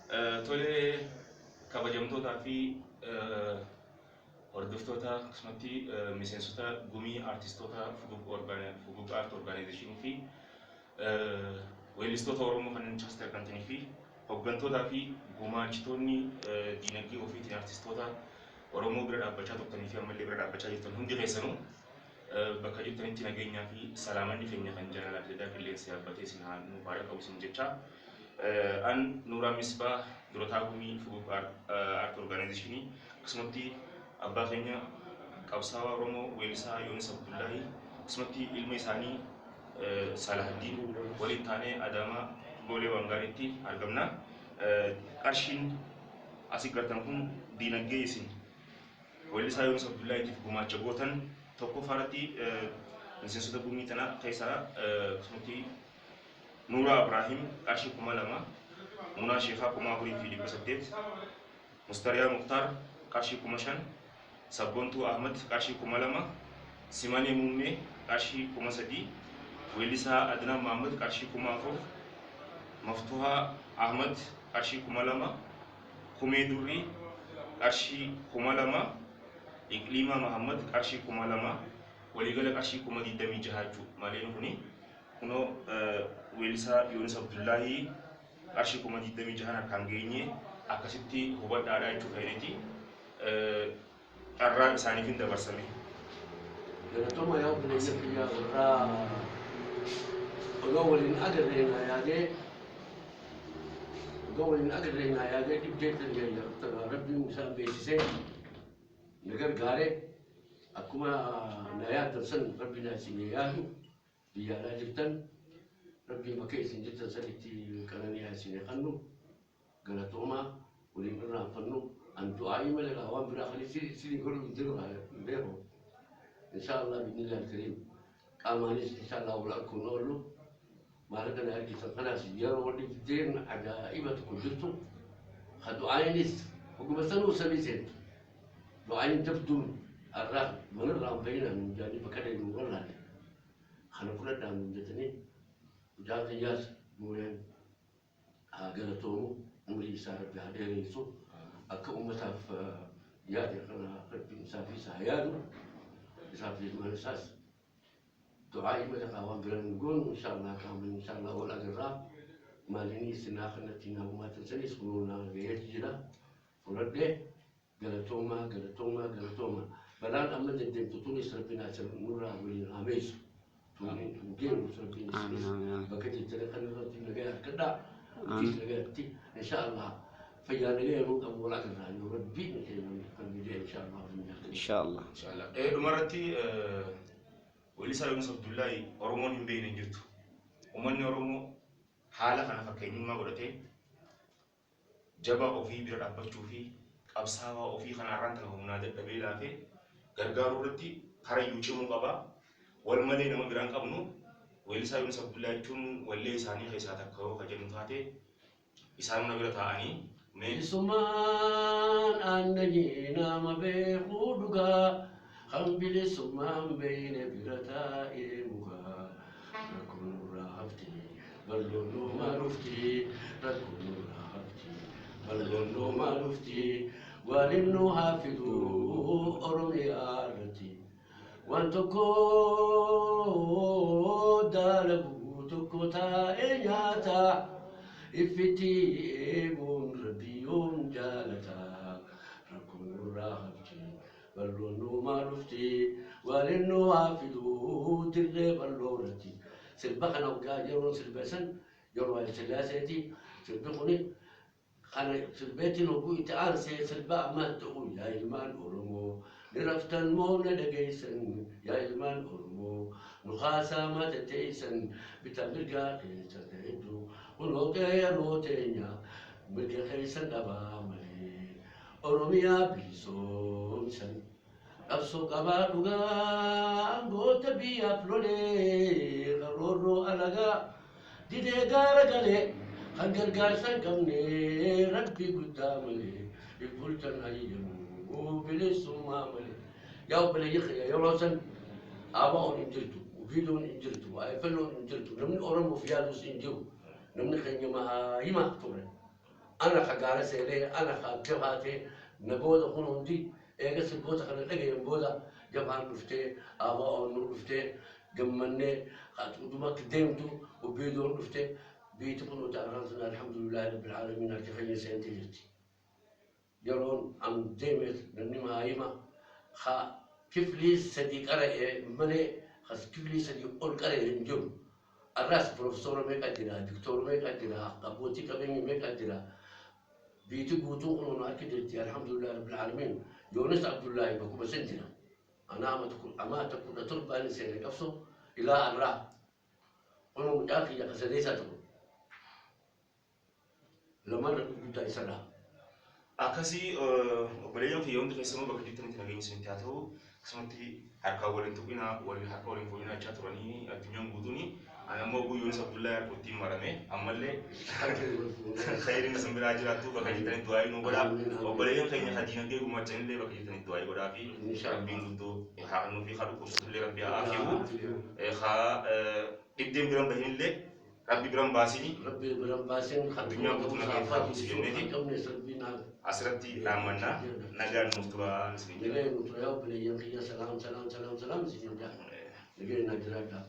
Tole kabajamtootaa fi hordoftoota akkasumatti miseensota gumii artistoota Fugug Art Organization fi weellistoota Oromoo kan Manchester Kantanii fi hooggantootaa fi gumaachitoonni diinagdee ofiitiin artistoota Oromoo bira dhaabbachaa turtanii fi ammallee bira dhaabbachaa jirtan hundi keessanuu bakka jirtanitti nageenyaa fi salaamanni keenya kan jaalala adda addaa qilleensa yaabbatee isin haa nu baay'ee qabu isin jecha an Nuuraa Misbaa durotaa gumii Fugug Art Organization akkasumatti abbaa keenya qabsaawaa Oromoo weellisaa Yoonis Abdullaahi akkasumatti ilma isaanii Salahaddin waliin taanee Adaamaa Boolee Wangaariitti argamna. Qarshiin asii gartan kun diinagdee isin weellisaa Yoonis Abdullaahiitiif gumaacha gootan tokkoffaarratti miseensota gumii tanaa keessaa akkasumatti Nuura Ibrahim qarshii 2,000, Munaa Sheekhaa 4,800, Mustariyaa Mukhtaar qarshii 5,000, Sabboontuu Ahmad qarshii 2,000, Simanee Muummee qarshii 3,000, weellisaa Adnaan Mahammad qarshii 4,000, Maftuhaa Ahmad qarshii 2,000, Kumee Durrii qarshii 2,000, Iqliimaa Mahammad qarshii 2,000, waliigala qarshii 26,000 jechuudha. Maaleen kuni kuno weellisaa Yoonis Abdullaahi qarshii 26,000 harkaan geenye akkasitti hubadhaadhaa jechuudha inni carraa isaaniif hin dabarsame. Galatoomaa yaa obboleessa kiyyaa irraa odoo waliin agarreenaa yaadee dhibdeetan yaayyaa rabbiin isaan beeksisee na gargaare akkuma na yaaddan san rabbi na isin yaadu biyyaadhaa jirtan rabbi bakka isin jirtan sanitti qananiyaa isin qannu galatoomaa waliin irraanfannu an du'aa'ii malee waan biraa kan isin godhu hin jiru beeku inshaallah bi'idhnillaahi al-kariim qaamaanis inshaallah wal arkuun oollu maala kana argitan kanaas yeroo dhibdeen ajaa'iba tokko jirtu ha du'aa'inis oguma sanuu sabii seentu du'aa'iin dabduun arraa manirraan fayyinaan jaanii bakka deemu wallaale kana fudhadhaan jetanii hojaa kiyyaas mooyaan haa galatoomu umrii isaa rabbi haa dheereessu akka ummataaf yaada kana rabbiin isaaf isa haa yaadu isaaf ilmaan isaas du'aa'ii madaqa waan biran goonu inshaallah kaamin inshaallah wal agarraa maalinii sinaa kanatti naa ummatan sanis kunuunaa gaheetu jira fudhadhee galatoomaa balaan amma deddeemtu tunis rabbiin haa nurraa waliin haameessu ممكن ربي نسمع بكتي تلقى نرتب نجاح كذا كيف نجاحتي إن شاء الله فيا نجاح روك أبو ولا كذا ربي نجاح إن شاء الله إن شاء الله إن شاء الله مرتي ولسه يونس عبد الله أرومون هم بين جرتو ومن أرومو حالة أنا فكيني ما قلته جبا أوفي بير أبى تشوفي أبصارة أوفي خنا عرضنا هم نادر قبيلة في غرغارو رتي خرج يوشمو قبا والمالي نما بران قبنو ويلسا يونس عبد الله تون ولي ساني خيسا تكو خجن فاتي إسامنا بلا تاني من سمان أنني نام بخودغا خم بل سمان بين برتا إمغا ركون رافتي بلونو ما رفتي ركون رافتي بلونو ما رفتي ولنو حافظو أرمي آرتي وانتكو دالبو تكو تاينياتا إفتي إيمون ربيون جالتا ركون راحتي بلونو معرفتي ولنو عافدو ترغي بلونتي سلبخنا وقا يرون سلبسن يرون سلاسيتي سلبخني خانا سلبيتي نوكو إتعان سلبا ما تقول يا إلمان أورمو لرفتن مونا لقيسن يا إلمان أرمو نخاسا ما تتيسن بتابلقا قيسن تهدو ونوكي روتينيا بلقى خيسن أبا ملي أرميا بلسون سن أبسو قبا لغا أنغوت بيا فلولي غرورو ألغا ديدي غارة غالي خنقر غارسن كمني ربي قداملي يقولتن هيمو وبلسوا ما ملي يا بلا يخي يا روسن أباهم إنجلتو وفيدون إنجلتو وأيفلون إنجلتو نمن أورمو فيالوس إنجلو نمن خنيما يما تورن أنا خجالة سيلي أنا خجباتي نبوذ خنون دي إيه قصة بوذ خلنا لقي ينبوذ جبهان رفتي أبا أو نور رفتي جمني خاطر قدمتو وبيدور رفتي بيتكون تعرفنا الحمد لله رب العالمين الكفاية سنتي جتي يرون أم ديمت لأني ما أيما خا كيف لي صديق أرى ملء خاص كيف لي صديق أول كره نجوم الراس بروفيسور ميك أدينا دكتور ميك أدينا أبوتي كبير ميك أدينا بيتي بوتو كلنا أكيد الحمد لله رب العالمين يونس عبد الله بكم سنتنا أنا أما تكون تربى لسه كفسو إلى أن راح أنا متأكد يا كسديسة تقول لما نبدأ يسرع Akkasii obboleeyyan fi yoomti keessumaa bakka jirtanitti nageenya isinitti haa ta'u akkasumatti harkaan waliin tuqinaa harka waliin fuudhinaa jechaa turanii addunyaan guutuuni ani ammoo Yoonis Abdullahi harka ittiin marame ammallee khayriin isin biraa jiraattu bakka jirtanitti waa'ee nu godhaa obboleeyyan keenya haa diinagdee gumaachanillee bakka jirtanitti waa'ee godhaa fi rabbiin guddoo haa annuu fi haa dhukkubsatullee rabbi haa afiihu haa dhibdeen biran bahinillee Rabbi biran baasini addunyaa guutuu nagaa faabuusi jenneeti asirratti dhaamannaa nagaan nuuf turaa نجي نطلع بلي ينقي سلام سلام سلام سلام زين جا نجي نجرا